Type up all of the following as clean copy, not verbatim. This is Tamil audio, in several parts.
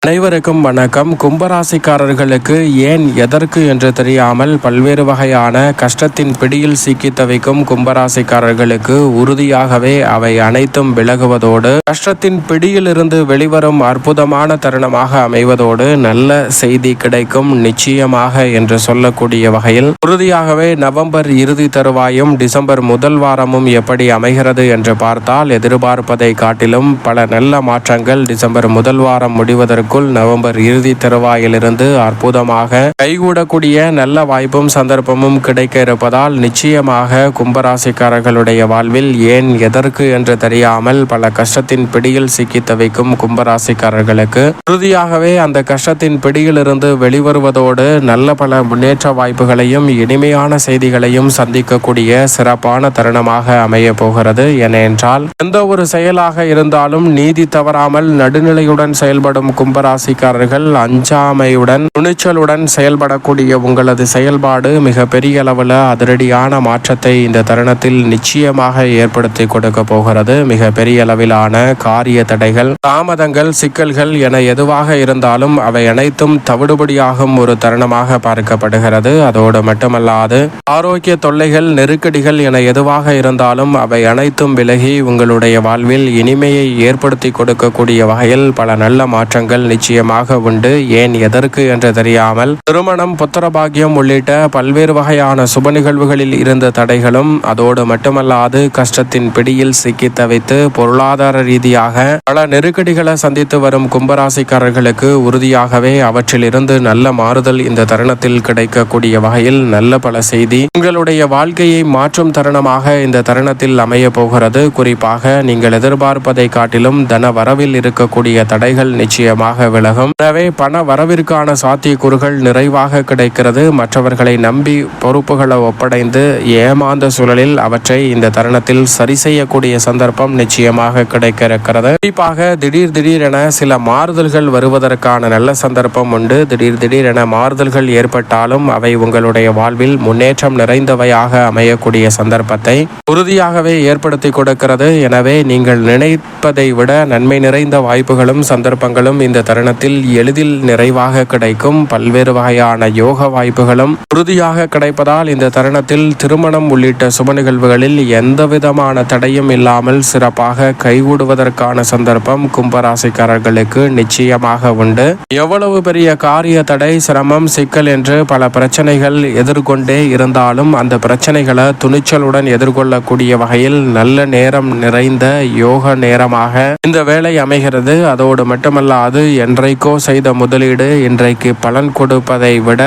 அனைவருக்கும் வணக்கம். கும்பராசிக்காரர்களுக்கு ஏன் எதற்கு என்று தெரியாமல் பல்வேறு வகையான கஷ்டத்தின் பிடியில் சிக்கி தவிக்கும் கும்பராசிக்காரர்களுக்கு உறுதியாகவே அவை அனைத்தும் விலகுவதோடு கஷ்டத்தின் பிடியிலிருந்து வெளிவரும் அற்புதமான தருணமாக அமைவதோடு நல்ல செய்தி கிடைக்கும் நிச்சயமாக என்று சொல்லக்கூடிய வகையில் உறுதியாகவே நவம்பர் இறுதி தருவாயும் டிசம்பர் முதல் வாரமும் எப்படி அமைகிறது என்று பார்த்தால் எதிர்பார்ப்பதை காட்டிலும் பல நல்ல மாற்றங்கள் டிசம்பர் முதல் வாரம் முடிவதற்கு நவம்பர் இறுதி தருவாயிலிருந்து அற்புதமாக கைகூடக்கூடிய நல்ல வாய்ப்பும் சந்தர்ப்பமும் கிடைக்க இருப்பதால் நிச்சயமாக கும்பராசிக்காரர்களுடைய வாழ்வில் ஏன் எதற்கு என்று தெரியாமல் பல கஷ்டத்தின் பிடியில் சிக்கி தவிக்கும் கும்பராசிக்காரர்களுக்கு உறுதியாகவே அந்த கஷ்டத்தின் பிடியிலிருந்து வெளிவருவதோடு நல்ல பல முன்னேற்ற வாய்ப்புகளையும் இனிமையான செய்திகளையும் சந்திக்கக்கூடிய சிறப்பான தருணமாக அமைய போகிறது. ஏனென்றால் எந்த ஒரு செயலாக இருந்தாலும் நீதி தவறாமல் நடுநிலையுடன் செயல்படும் கும்பராசிக்காரர்கள் அஞ்சாமையுடன் துணிச்சலுடன் செயல்படக்கூடிய உங்களது செயல்பாடு மிக பெரிய அளவில் அதிரடியான மாற்றத்தை இந்த தருணத்தில் நிச்சயமாக ஏற்படுத்தி கொடுக்க போகிறது. மிக பெரிய அளவிலான காரிய தடைகள், தாமதங்கள், சிக்கல்கள் என எதுவாக இருந்தாலும் அவை அனைத்தும் தவிடுபடியாகும் ஒரு தருணமாக பார்க்கப்படுகிறது. அதோடு மட்டுமல்லாது ஆரோக்கிய தொல்லைகள், நெருக்கடிகள் என எதுவாக இருந்தாலும் அவை அனைத்தும் விலகி உங்களுடைய வாழ்வில் இனிமையை ஏற்படுத்தி கொடுக்கக்கூடிய வகையில் பல நல்ல மாற்றங்கள் நிச்சயமாக உண்டு. ஏன் எதற்கு என்று தெரியாமல் திருமணம், புத்திரபாகியம் உள்ளிட்ட பல்வேறு வகையான சுப நிகழ்வுகளில் இருந்த தடைகளும் அதோடு மட்டுமல்லாது கஷ்டத்தின் பிடியில் சிக்கி தவித்து பொருளாதார ரீதியாக பல நெருக்கடிகளை சந்தித்து வரும் கும்பராசிக்காரர்களுக்கு உறுதியாகவே அவற்றிலிருந்து நல்ல மாறுதல் இந்த தருணத்தில் கிடைக்கக்கூடிய வகையில் நல்ல பல செய்தி உங்களுடைய வாழ்க்கையை மாற்றும் தருணமாக இந்த தருணத்தில் அமைய போகிறது. குறிப்பாக நீங்கள் எதிர்பார்ப்பதை காட்டிலும் தன வரவில் இருக்கக்கூடிய தடைகள் நிச்சயமாக விலகும். எனவே பண வரவிற்கான சாத்தியக்கூறுகள் நிறைவாக கிடைக்கிறது. மற்றவர்களை நம்பி பொறுப்புகளை ஒப்படைந்து ஏமாந்த சூழலில் அவற்றை இந்த தருணத்தில் சரி செய்யக்கூடிய சந்தர்ப்பம் நிச்சயமாக கிடைக்க இருக்கிறது. குறிப்பாக திடீரென சில மாறுதல்கள் வருவதற்கான நல்ல சந்தர்ப்பம் உண்டு. திடீரென மாறுதல்கள் ஏற்பட்டாலும் அவை உங்களுடைய வாழ்வில் முன்னேற்றம் நிறைந்தவையாக அமையக்கூடிய சந்தர்ப்பத்தை உறுதியாகவே ஏற்படுத்தி கொடுக்கிறது. எனவே நீங்கள் நினைப்பதை விட நன்மை நிறைந்த வாய்ப்புகளும் சந்தர்ப்பங்களும் இந்த தருணத்தில் எளிதில் நிறைவாக கிடைக்கும். பல்வேறு வகையான யோக வாய்ப்புகளும் உறுதியாக கிடைப்பதால் இந்த தருணத்தில் திருமணம் உள்ளிட்ட சுப நிகழ்வுகளில் எந்த விதமான தடையும் இல்லாமல் சிறப்பாக கைகூடுவதற்கான சந்தர்ப்பம் கும்பராசிக்காரர்களுக்கு நிச்சயமாக உண்டு. எவ்வளவு பெரிய காரிய தடை, சிரமம், சிக்கல் என்று பல பிரச்சனைகள் எதிர்கொண்டே இருந்தாலும் அந்த பிரச்சனைகளை துணிச்சலுடன் எதிர்கொள்ளக்கூடிய வகையில் நல்ல நேரம் நிறைந்த யோக நேரமாக இந்த வேலை அமைகிறது. அதோடு மட்டுமல்லாது என்றைக்கோ செய்த முதலீடு இன்றைக்கு பலன் கொடுப்பதை விட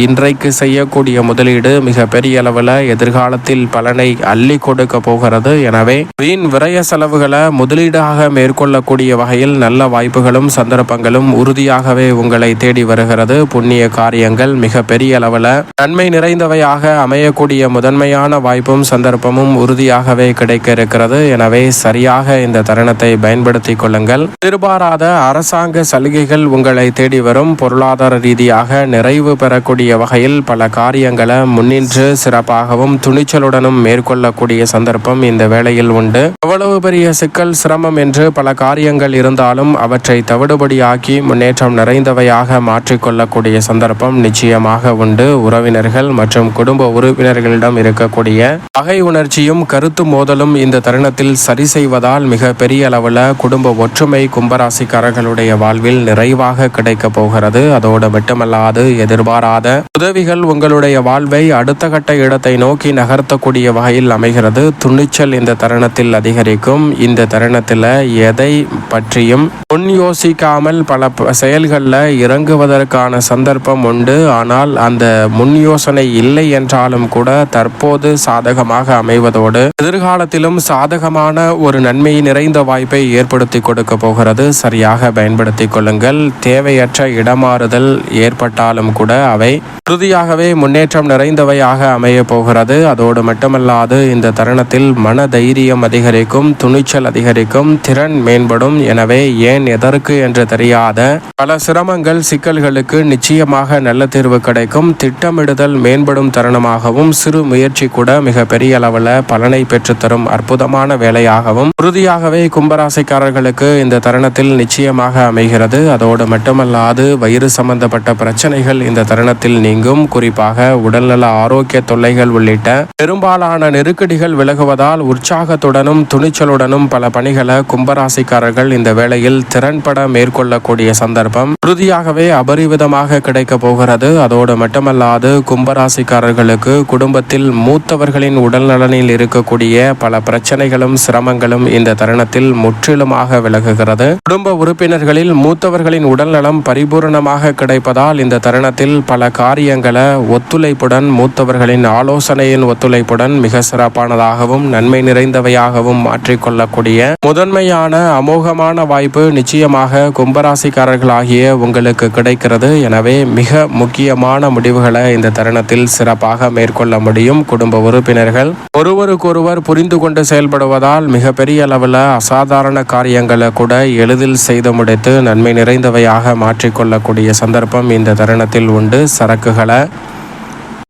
இன்றைக்கு செய்யக்கூடிய முதலீடு மிக பெரிய அளவில் எதிர்காலத்தில் பலனை அள்ளி கொடுக்க போகிறது. எனவே வீண் விரய செலவுகளை முதலீடாக மேற்கொள்ளக்கூடிய வகையில் நல்ல வாய்ப்புகளும் சந்தர்ப்பங்களும் உறுதியாகவே உங்களை தேடி வருகிறது. புண்ணிய காரியங்கள் மிக பெரிய அளவில் நன்மை நிறைந்தவையாக அமையக்கூடிய முதன்மையான வாய்ப்பும் சந்தர்ப்பமும் உறுதியாகவே கிடைக்க இருக்கிறது. எனவே சரியாக இந்த தருணத்தை பயன்படுத்திக் கொள்ளுங்கள். எதிர்பாராத அரசாங்க சலுகைகள் உங்களை தேடி வரும். பொருளாதார ரீதியாக நிறைவு பெறக்கூடிய வகையில் பல காரியங்களை முன்னின்று சிறப்பாகவும் துணிச்சலுடனும் மேற்கொள்ளக்கூடிய சந்தர்ப்பம் இந்த வேளையில் உண்டு. எவ்வளவு பெரிய சிக்கல், சிரமம் என்று பல காரியங்கள் இருந்தாலும் அவற்றை தவிடுபடியாக்கி முன்னேற்றம் நிறைந்தவையாக மாற்றிக்கொள்ளக்கூடிய சந்தர்ப்பம் நிச்சயமாக உண்டு. உறவினர்கள் மற்றும் குடும்ப உறுப்பினர்களிடம் இருக்கக்கூடிய பகை உணர்ச்சியும் கருத்து மோதலும் இந்த தருணத்தில் சரி செய்வதால் மிக பெரிய அளவில் குடும்ப ஒற்றுமை கும்பராசிக்காரர்களுடைய வாழ்வில் நிறைவாக கிடைக்க போகிறது. அதோடு மட்டுமல்லாது எதிர்பாராத உதவிகள் உங்களுடைய வாழ்வை அடுத்த கட்ட இடத்தை நோக்கி நகர்த்தக்கூடிய வகையில் அமைகிறது. துணிச்சல் இந்த தருணத்தில் அதிகரிக்கும். இந்த தருணத்தில் எதை பற்றியும் முன் யோசிக்காமல் பல செயல்களில் இறங்குவதற்கான சந்தர்ப்பம் உண்டு. ஆனால் அந்த முன் யோசனை இல்லை என்றாலும் கூட தற்போது சாதகமாக அமைவதோடு எதிர்காலத்திலும் சாதகமான ஒரு நன்மை நிறைந்த வாய்ப்பை ஏற்படுத்தி கொடுக்க போகிறது. சரியாக பயன்படுத்திக் கொள்ளுங்கள். தேவையற்ற இடமாறுதல் ஏற்பட்டாலும் கூட அவை உறுதியாகவே முன்னேற்றம் நிறைந்தவையாக அமைய போகிறது. அதோடு மட்டுமல்லாது இந்த தருணத்தில் மன தைரியம் அதிகரிக்கும், துணிச்சல் அதிகரிக்கும், திறன் மேம்படும். எனவே ஏன் எதற்கு என்று தெரியாத பல சிரமங்கள், சிக்கல்களுக்கு நிச்சயமாக நல்ல தீர்வு கிடைக்கும். திட்டமிடுதல் மேம்படும் தருணமாகவும் சிறு முயற்சி கூட மிக பெரிய அளவில் பலனை பெற்றுத்தரும் அற்புதமான வேலையாகவும் உறுதியாகவே கும்பராசிக்காரர்களுக்கு இந்த தருணத்தில் நிச்சயமாக அமைகிறது. கிடைக்கிறது. அதோடு மட்டுமல்லாது வயிறு சம்பந்தப்பட்ட பிரச்சனைகள் இந்த தருணத்தில் நீங்கும். குறிப்பாக உடல்நல ஆரோக்கிய தொல்லைகள் உள்ளிட்ட பெரும்பாலான நெருக்கடிகள் விலகுவதால் உற்சாகத்துடனும் துணிச்சலுடனும் பல பணிகளை கும்பராசிக்காரர்கள் இந்த வேளையில் திறன்பட மேற்கொள்ளக்கூடிய சந்தர்ப்பம் உறுதியாகவே அபரிவிதமாக கிடைக்க போகிறது. அதோடு மட்டுமல்லாது கும்பராசிக்காரர்களுக்கு குடும்பத்தில் மூத்தவர்களின் உடல் நலனில் இருக்கக்கூடிய பல பிரச்சனைகளும் சிரமங்களும் இந்த தருணத்தில் முற்றிலுமாக விலகுகிறது. குடும்ப உறுப்பினர்களில் மூத்தவர்களின் உடல் நலம் பரிபூர்ணமாக கிடைப்பதால் இந்த தருணத்தில் பல காரியங்களை ஒத்துழைப்புடன் மூத்தவர்களின் ஆலோசனையின் ஒத்துழைப்புடன் மிக சிறப்பானதாகவும் நன்மை நிறைந்தவையாகவும் மாற்றிக்கொள்ளக்கூடிய முதன்மையான அமோகமான வாய்ப்பு நிச்சயமாக கும்பராசிக்காரர்களாகிய உங்களுக்கு கிடைக்கிறது. எனவே மிக முக்கியமான முடிவுகளை இந்த தருணத்தில் சிறப்பாக மேற்கொள்ள முடியும். குடும்ப உறுப்பினர்கள் ஒருவருக்கொருவர் புரிந்து கொண்டு செயல்படுவதால் மிகப்பெரிய அளவில் அசாதாரண காரியங்களை கூட எளிதில் செய்து முடித்து நன்மை நிறைந்தவையாக மாற்றிக்கொள்ளக்கூடிய சந்தர்ப்பம் இந்த தருணத்தில் உண்டு. சரக்குகளை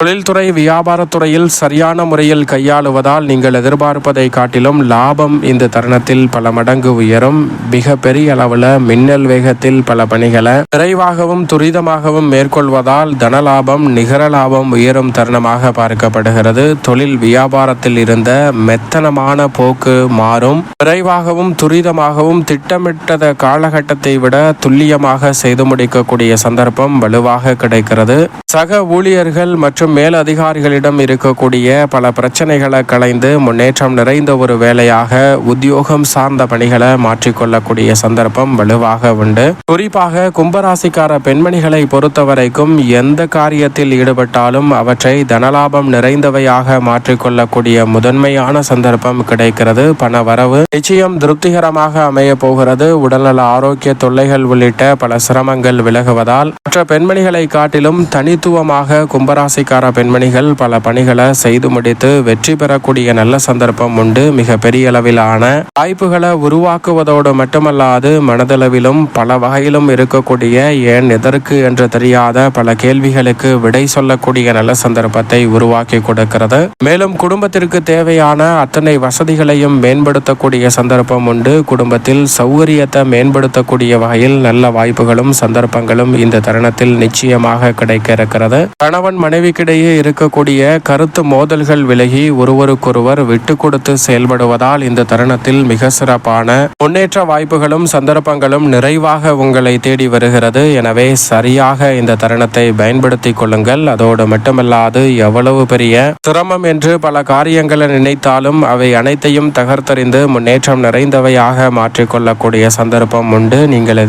தொழில்துறை வியாபாரத்துறையில் சரியான முறையில் கையாளுவதால் நீங்கள் எதிர்பார்ப்பதை காட்டிலும் லாபம் இந்த தருணத்தில் பல மடங்கு உயரும். மிக பெரிய அளவில் மின்னல் வேகத்தில் பல பணிகளை விரைவாகவும் துரிதமாகவும் மேற்கொள்வதால் தனலாபம் நிகர லாபம் உயரும் தருணமாக பார்க்கப்படுகிறது. தொழில் வியாபாரத்தில் இருந்த மெத்தனமான போக்கு மாறும். விரைவாகவும் துரிதமாகவும் திட்டமிட்ட காலகட்டத்தை விட துல்லியமாக செய்து முடிக்கக்கூடிய சந்தர்ப்பம் வலுவாக கிடைக்கிறது. சக ஊழியர்கள் மற்றும் மேல் அதிகாரிகளிடம் இருக்கக்கூடிய பல பிரச்சனைகளை களைந்து முன்னேற்றம் நிறைந்த ஒரு வேலையாக உத்தியோகம் சார்ந்த பணிகளை மாற்றிக்கொள்ளக்கூடிய சந்தர்ப்பம் வலுவாக உண்டு. குறிப்பாக கும்பராசிக்கார பெண்மணிகளை பொறுத்தவரைக்கும் எந்த காரியத்தில் ஈடுபட்டாலும் அவற்றை தனலாபம் நிறைந்தவையாக மாற்றிக்கொள்ளக்கூடிய முதன்மையான சந்தர்ப்பம் கிடைக்கிறது. பண வரவு நிச்சயம் திருப்திகரமாக அமைய போகிறது. உடல்நல ஆரோக்கிய தொல்லைகள் உள்ளிட்ட பல சிரமங்கள் விலகுவதால் மற்ற பெண்மணிகளை காட்டிலும் தனித்துவமாக கும்பராசிக்கார பெண்மணிகள் பல பணிகளை செய்து முடித்து வெற்றி பெறக்கூடிய நல்ல சந்தர்ப்பம் உண்டு. மிக பெரிய அளவிலான வாய்ப்புகளை உருவாக்குவதோடு மட்டுமல்லாது மனதளவிலும் பல வகையிலும் இருக்கக்கூடிய ஏன் எதற்கு என்று தெரியாத பல கேள்விகளுக்கு விடை சொல்லக்கூடிய நல்ல சந்தர்ப்பத்தை உருவாக்கி கொடுக்கிறது. மேலும் குடும்பத்திற்கு தேவையான அத்தனை வசதிகளையும் மேம்படுத்தக்கூடிய சந்தர்ப்பம் உண்டு. குடும்பத்தில் சௌகரியத்தை மேம்படுத்தக்கூடிய வகையில் நல்ல வாய்ப்புகளும் சந்தர்ப்பங்களும் இந்த தருணத்தில் நிச்சயமாக கிடைக்க இருக்கிறது. கணவன் மனைவிக்கிடையே இருக்கக்கூடிய கருத்து மோதல்கள் விலகி ஒருவருக்கொருவர் விட்டு கொடுத்து செயல்படுவதால் இந்த தருணத்தில் மிக சிறப்பான முன்னேற்ற வாய்ப்புகளும் சந்தர்ப்பங்களும் நிறைவாக உங்களை தேடி வருகிறது. எனவே சரியாக இந்த தருணத்தை பயன்படுத்திக் கொள்ளுங்கள். அதோடு மட்டுமல்லாது எவ்வளவு பெரிய சிரமம் என்று பல காரியங்களை நினைத்தாலும் அவை அனைத்தையும் தகர்த்தறிந்து முன்னேற்றம் நிறைந்தவையாக மாற்றிக்கொள்ளக்கூடிய சந்தர்ப்பம் உண்டு. நீங்கள்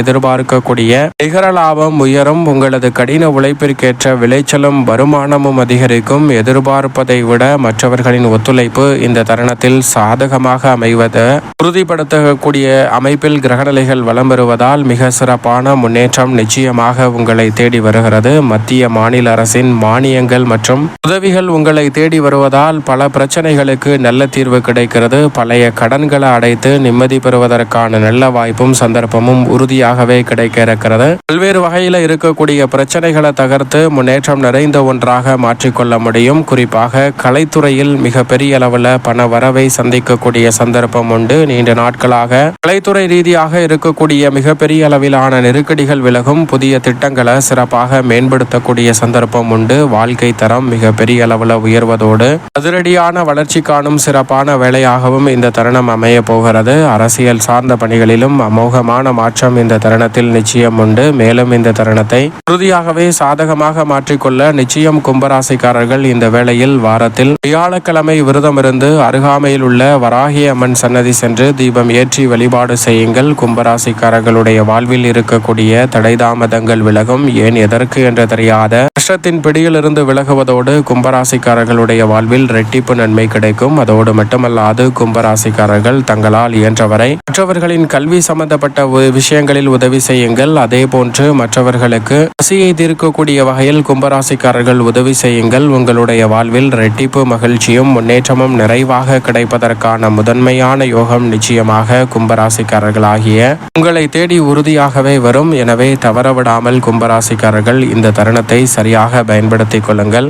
எதிர்பார்க்கக்கூடிய நிகர லாபம் உயரும். உங்களது கடின உழைப்பிற்கேற்ற விளைச்சலும் வருமானமும் அதிகரிக்கும். எதிர்பார்ப்பதை விட மற்றவர்களின் ஒத்துழைப்பு இந்த தருணத்தில் சாதகமாக அமைவதை உறுதிப்படுத்தக்கூடிய அமைப்பில் கிரகநிலைகள் வலம் பெறுவதால் மிக சிறப்பான முன்னேற்றம் நிச்சயமாக உங்களை தேடி வருகிறது. மத்திய மாநில அரசின் மானியங்கள் மற்றும் உதவிகள் உங்களை தேடி வருவதால் பல பிரச்சனைகளுக்கு நல்ல தீர்வு கிடைக்கிறது. பழைய கடன்களை அடைத்து நிம்மதி பெறுவதற்கான நல்ல வாய்ப்பும் சந்தர்ப்பமும் உறுதியாகவே கிடைக்க இருக்கிறது. பல்வேறு வகையில் இருக்கக்கூடிய பிரச்சனைகளை தகர்த்து முன்னேற்றம் நிறைந்த ஒன்றாக மாற்றிக்கொள்ள முடியும். குறிப்பாக கலைத்துறையில் மிக பெரிய அளவில் பண வரவை சந்திக்கக்கூடிய சந்தர்ப்பம் உண்டு. நீண்ட நாட்களாக கலைத்துறை ரீதியாக இருக்கக்கூடிய மிகப்பெரிய அளவிலான நெருக்கடிகள் விலகும். புதிய திட்டங்களை சிறப்பாக மேம்படுத்தக்கூடிய சந்தர்ப்பம் உண்டு. வாழ்க்கை தரம் மிக பெரிய அளவில் உயர்வதோடு அதிரடியான வளர்ச்சி காணும் சிறப்பான வேலையாகவும் இந்த தருணம் அமைய போகிறது. அரசியல் சார்ந்த பணிகளிலும் அமோகமான மாற்றம் இந்த தருணத்தில் நிச்சயம் உண்டு. மேலும் இந்த தருணத்தை உறுதியாகவே சாதகமாக மாற்றிக்கொள்ள நிச்சயம் கும்பராசிக்காரர்கள் இந்த வேளையில் வாரத்தில் வியாழக்கிழமை விரதமிருந்து அருகாமையில் உள்ள வராகி அம்மன் சன்னதி சென்று தீபம் ஏற்றி வழிபாடு செய்யுங்கள். கும்பராசிக்காரர்களுடைய வாழ்வில் இருக்கக்கூடிய தடை தாமதங்கள் விலகும். ஏன் எதற்கு என்று தெரியாத கஷ்டத்தின் பிடியிலிருந்து விலகுவதோடு கும்பராசிக்காரர்களுடைய வாழ்வில் இரட்டிப்பு நன்மை கிடைக்கும். அதோடு மட்டுமல்லாது கும்பராசிக்காரர்கள் தங்களால் இயன்றவரை மற்றவர்களின் கல்வி சம்பந்தப்பட்ட விஷயங்களில் உதவி செய்யுங்கள். அதே போன்று மற்றவர்களுக்கு பசியை தீர்க்கக்கூடிய வகையில் கும்பராசிக்காரர்கள் உதவி செய்யுங்கள். உங்களுடைய வாழ்வில் இரட்டிப்பு மகிழ்ச்சியும் முன்னேற்றமும் நிறைவாக கிடைப்பதற்கான முதன்மையான யோகம் நிச்சயமாக கும்பராசிக்காரர்களாகிய உங்களை தேடி உறுதியாகவே வரும். எனவே தவறவிடாமல் கும்பராசிக்காரர்கள் இந்த தருணத்தை சரியாக பயன்படுத்திக் கொள்ளுங்கள்.